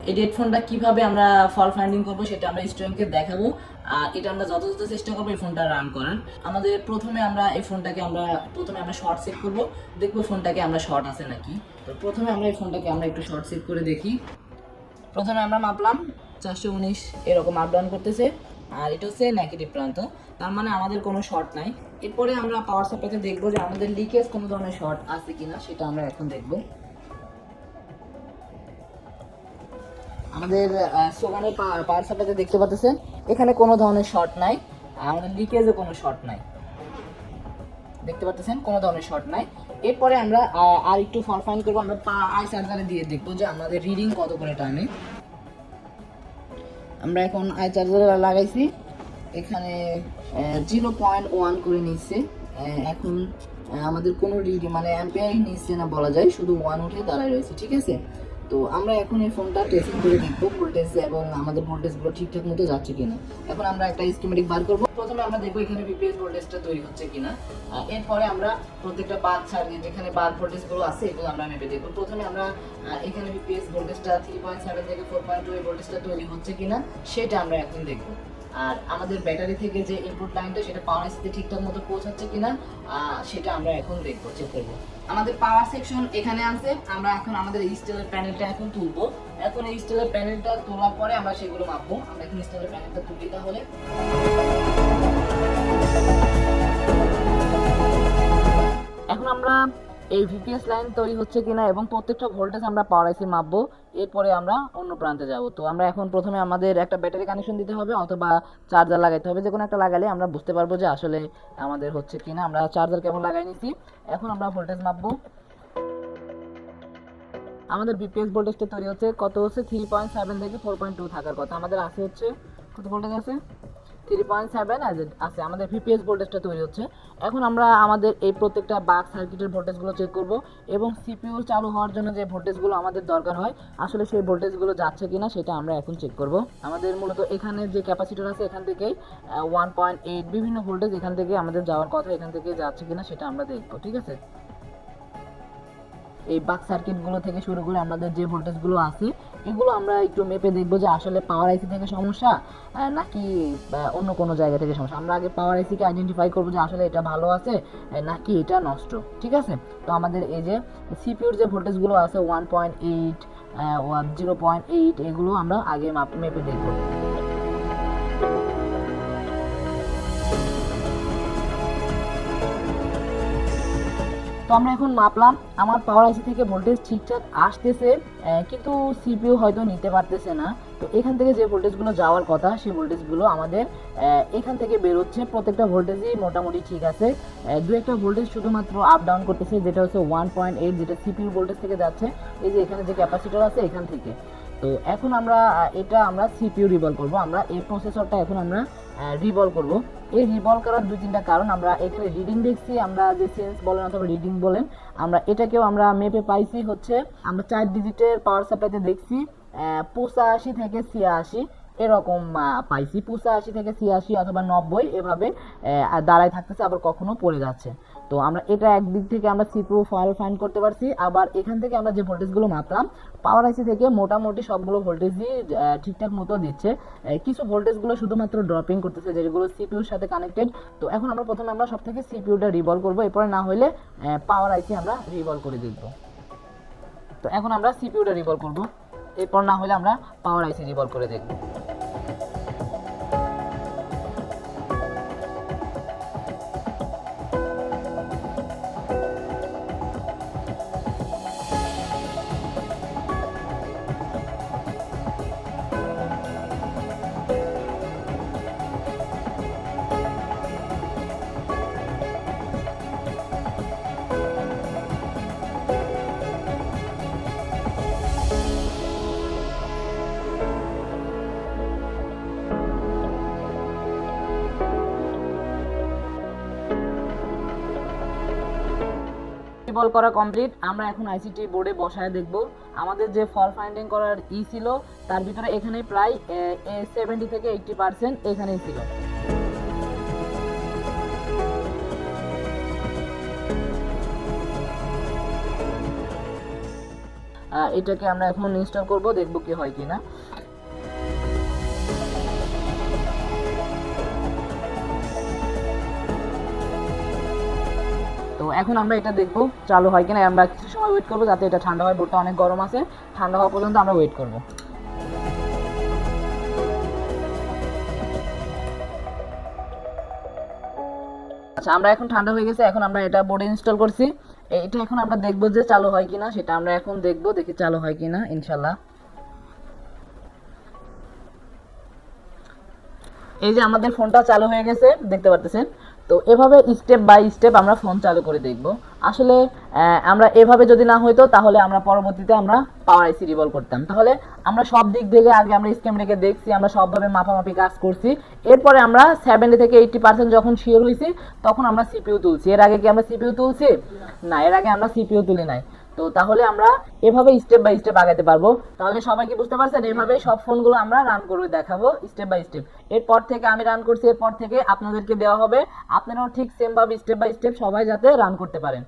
এই হেডফোনটা কিভাবে আমরা ফল ফাইন্ডিং করবো সেটা আমরা স্টুডেন্টকে দেখাবো। আর এটা আমরা যথাযথ চেষ্টা করবো এই ফোনটা রান করার। আমাদের প্রথমে আমরা এই ফোনটাকে আমরা শর্ট সেট করবো, দেখবো ফোনটাকে আমরা শর্ট আছে নাকি। তো প্রথমে আমরা এই ফোনটাকে আমরা একটু শর্ট সেট করে দেখি। প্রথমে আমরা মাপলাম 419 এরকম আপ ডাউন করতেছে, আর এটা হচ্ছে নেগেটিভ প্রান্ত, তার মানে আমাদের কোনো শর্ট নাই। এরপরে আমরা পাওয়ার সাপ্লাইতে দেখবো যে আমাদের লিকেজ কোনো ধরনের শর্ট আছে কিনা, সেটা আমরা এখন দেখবো। আমাদের সোগানের পাওয়ার সাপ্লাইতে দেখতে পাচ্ছেন এখানে কোনো ধরনের শর্ট নাই, আমাদের লিকেজে কোনো শর্ট নাই, দেখতে পাচ্ছেন কোনো ধরনের শর্ট নাই। এরপরে আমরা আর একটু ফল ফাইন করবো, আমরা আই চার্জারে দিয়ে দেখবো যে আমাদের রিডিং কত করে টানে। আমরা এখন আই চার্জার লাগাইছি, এখানে 0.1 করে নিচ্ছে। এখন আমাদের কোনো রিডিং মানে অ্যাম্পিয়ারই নিচ্ছে না বলা যায়, শুধু 1 উঠে দাঁড়ায় রয়েছে, ঠিক আছে। তো আমরা এখন এই ফোনটা টেস্টিং করে দেখবো ভোল্টেজ এবং আমাদের ভোল্টেজগুলো ঠিকঠাক মতো যাচ্ছে কিনা। এখন আমরা একটা স্কিমেটিক বার করবো। প্রথমে আমরা দেখবো এখানে বিপিএস ভোল্টেজটা তৈরি হচ্ছে কিনা। এরপরে আমরা প্রত্যেকটা বাদ ছাড়িয়ে যেখানে বাদ ভোল্টেজগুলো আছে এগুলো আমরা মেপে দেখবো। প্রথমে আমরা এখানে বিপিএস ভোল্টেজটা 3.7 থেকে 4.2 এই ভোল্টেজটা তৈরি হচ্ছে কিনা সেটা আমরা এখন দেখবো। আর আমাদের ব্যাটারি থেকে যে ইনপুট লাইনটা সেটা পাওয়ার আইসিতে ঠিকঠাক মতো পৌঁছাচ্ছে কিনা সেটা আমরা এখন দেখবো, চেক করবো। আমাদের পাওয়ার সেকশন এখানে আছে, আমরা এখন আমাদের এই স্টিলের প্যানেলটা এখন তুলবো। এখন এই স্টিলের প্যানেলটা তোলার পরে আমরা সেগুলো মাপবো। আমরা এখন স্টিলের প্যানেলটা তুলি। তাহলে এখন আমরা এই ভিপিএস লাইন তৈরি হচ্ছে কিনা এবং প্রত্যেকটা ভোল্টেজ আমরা পাওয়ার আইসি মাপবো। এরপরে আমরা অন্য প্রান্তে যাব। তো আমরা এখন প্রথমে আমাদের একটা ব্যাটারি কানেকশন দিতে হবে অথবা চার্জার লাগাইতে হবে, যে কোনো একটা লাগালে আমরা বুঝতে পারবো যে আসলে আমাদের হচ্ছে কিনা। আমরা চার্জার কেমন লাগাই নিছি, এখন আমরা ভোল্টেজ মাপবো। আমাদের বিপিএস ভোল্টেজটা তৈরি হচ্ছে কত হচ্ছে 3.7 থেকে 4.2 থাকার কথা, আমাদের আছে হচ্ছে কত ভোল্টেজ আছে 3.7 আছে, আমাদের ভিপিএস ভোল্টেজটা তৈরি হচ্ছে। এখন আমরা আমাদের এই প্রত্যেকটা বাক সার্কিটের ভোল্টেজগুলো চেক করব এবং সিপিইউ চালু হওয়ার জন্য যে ভোল্টেজগুলো আমাদের দরকার হয় আসলে সেই ভোল্টেজগুলো যাচ্ছে কিনা সেটা আমরা এখন চেক করব। আমাদের মূলত এখানে যে ক্যাপাসিটর আছে এখান থেকে 1.8 বিভিন্ন ভোল্টেজ এখান থেকে আমাদের যাওয়ার কথা, এখান থেকে যাচ্ছে কিনা সেটা আমরা দেখব, ঠিক আছে। এই বাক সার্কিটগুলো থেকে শুরু করে আমাদের যে ভোল্টেজগুলো আছে এগুলো আমরা একটু মেপে দেখবো যে আসলে পাওয়ার আইসি থেকে সমস্যা নাকি অন্য কোনো জায়গা থেকে সমস্যা। আমরা আগে পাওয়ার আইসিকে আইডেন্টিফাই করবো যে আসলে এটা ভালো আছে নাকি এটা নষ্ট, ঠিক আছে। তো আমাদের এই যে সিপিইউর যে ভোল্টেজগুলো আছে 1.8 0.8 এগুলো আমরা আগে মেপে দেখবো। তো আমরা এখন মাপলাম, আমার পাওয়ার আইসি থেকে ভোল্টেজ ঠিকঠাক আসতেছে, কিন্তু সিপিইউ হয়তো নিতে পারতেছে না। তো এখান থেকে যে ভোল্টেজগুলো যাওয়ার কথা সেই ভোল্টেজগুলো আমাদের এখান থেকে বেরোচ্ছে, প্রত্যেকটা ভোল্টেজই মোটামুটি ঠিক আছে। দু একটা ভোল্টেজ শুধুমাত্র আপ ডাউন করতেছে, যেটা হচ্ছে 1.8 যেটা সিপিইউ ভোল্টেজ থেকে যাচ্ছে, এই যে এখানে যে ক্যাপাসিটর আছে এখান থেকে। তো এখন আমরা আমরা সিপিইউ রিভলভ করব, আমরা এই প্রসেসরটা এখন আমরা রিভলভ করব। এই রিভলভ করার দুই তিনটা কারণ, আমরা এখানে রিডিং দেখছি, আমরা যে সেন্স বলেন অথবা রিডিং বলেন, আমরা এটাকেও আমরা মেপে পাইছি হচ্ছে আমরা 4 ডিজিটের পাওয়ার সাপ্লাইতে দেখছি 85 থেকে 86 এরকম পাইছি, 85 থেকে 86 অথবা 90 এভাবে দাঁড়ায় থাকতেছে, আবার কখনো পড়ে যাচ্ছে। তো আমরা এটা একদিক থেকে আমরা সিপিইউ ফাইল ফাইন্ড করতে পারছি, আবার এখান থেকে আমরা যে ভোল্টেজগুলো মাপলাম পাওয়ার আইসি থেকে মোটামুটি সবগুলো ভোল্টেজই ঠিকঠাক মতো দিচ্ছে, কিছু ভোল্টেজগুলো শুধুমাত্র ড্রপিং করতেছে যেগুলো সিপিইউর সাথে কানেক্টেড। তো এখন আমরা প্রথমে আমরা সব থেকে সিপিইউটা রিভলভ করবো, এরপরে না হলে পাওয়ার আইসি আমরা রিভলভ করে দেখব। তো এখন আমরা সিপিইউটা রিভলভ করবো, এরপর না হলে আমরা পাওয়ার আইসি রিভলভ করে দেখব। রিভলভ করা কমপ্লিট, আমরা এখন আইসিটি বোর্ডে বসায় দেখব। আমাদের যে ফল ফাইন্ডিং করার ছিল তার ভিতরে এখানে প্রায় 70 থেকে 80% এখানেই ছিল। এটাকে আমরা এখন ইনস্টল করব, দেখব কি হয় কিনা। তো এখন আমরা এটা দেখবো চালু হয় কিনা। আমরা কিছু সময় ওয়েট করবো যাতে এটা ঠান্ডা হয়, বোর্ডটা অনেক গরম আছে, ঠান্ডা হওয়া পর্যন্ত আমরা ওয়েট করব। আচ্ছা, আমরা এখন ঠান্ডা হয়ে গেছে, এখন আমরা এটা বোর্ডে ইনস্টল করছি। এটা এখন আমরা দেখবো যে চালু হয় কিনা, সেটা আমরা এখন দেখবো, দেখি চালু হয় কিনা ইনশাল্লাহ। এই যে আমাদের ফোনটা চালু হয়ে গেছে, দেখতে পারতেছেন। তো এভাবে স্টেপ বাই স্টেপ আমরা ফোন চালু করে দেখব। আসলে আমরা এভাবে যদি না হইতো তাহলে আমরা পরবর্তীতে আমরা পাওয়ার আইসি রিভলভ করতাম। তাহলে আমরা সব দিক থেকে আগে আমরা স্ক্যাম রেখে দেখছি, আমরা সবভাবে মাপামাপি কাজ করছি। এরপরে আমরা 70 থেকে 80% যখন শিওর হয়েছি তখন আমরা সিপিইউ তুলছি। এর আগে কি আমরা সিপিইউ তুলছি? না, এর আগে আমরা সিপিইউ তুলি নাই। তো তাহলে আমরা এভাবে স্টেপ বাই স্টেপ আগাতে পারবো। তাহলে সবাই কি বুঝতে পারছেন? এভাবে সব ফোনগুলো আমরা রান করে দেখাবো স্টেপ বাই স্টেপ। এরপর থেকে আমি রান করছি, এরপর থেকে আপনাদেরকে দেওয়া হবে, আপনারাও ঠিক সেম ভাবে স্টেপ বাই স্টেপ সবাই যাতে রান করতে পারেন।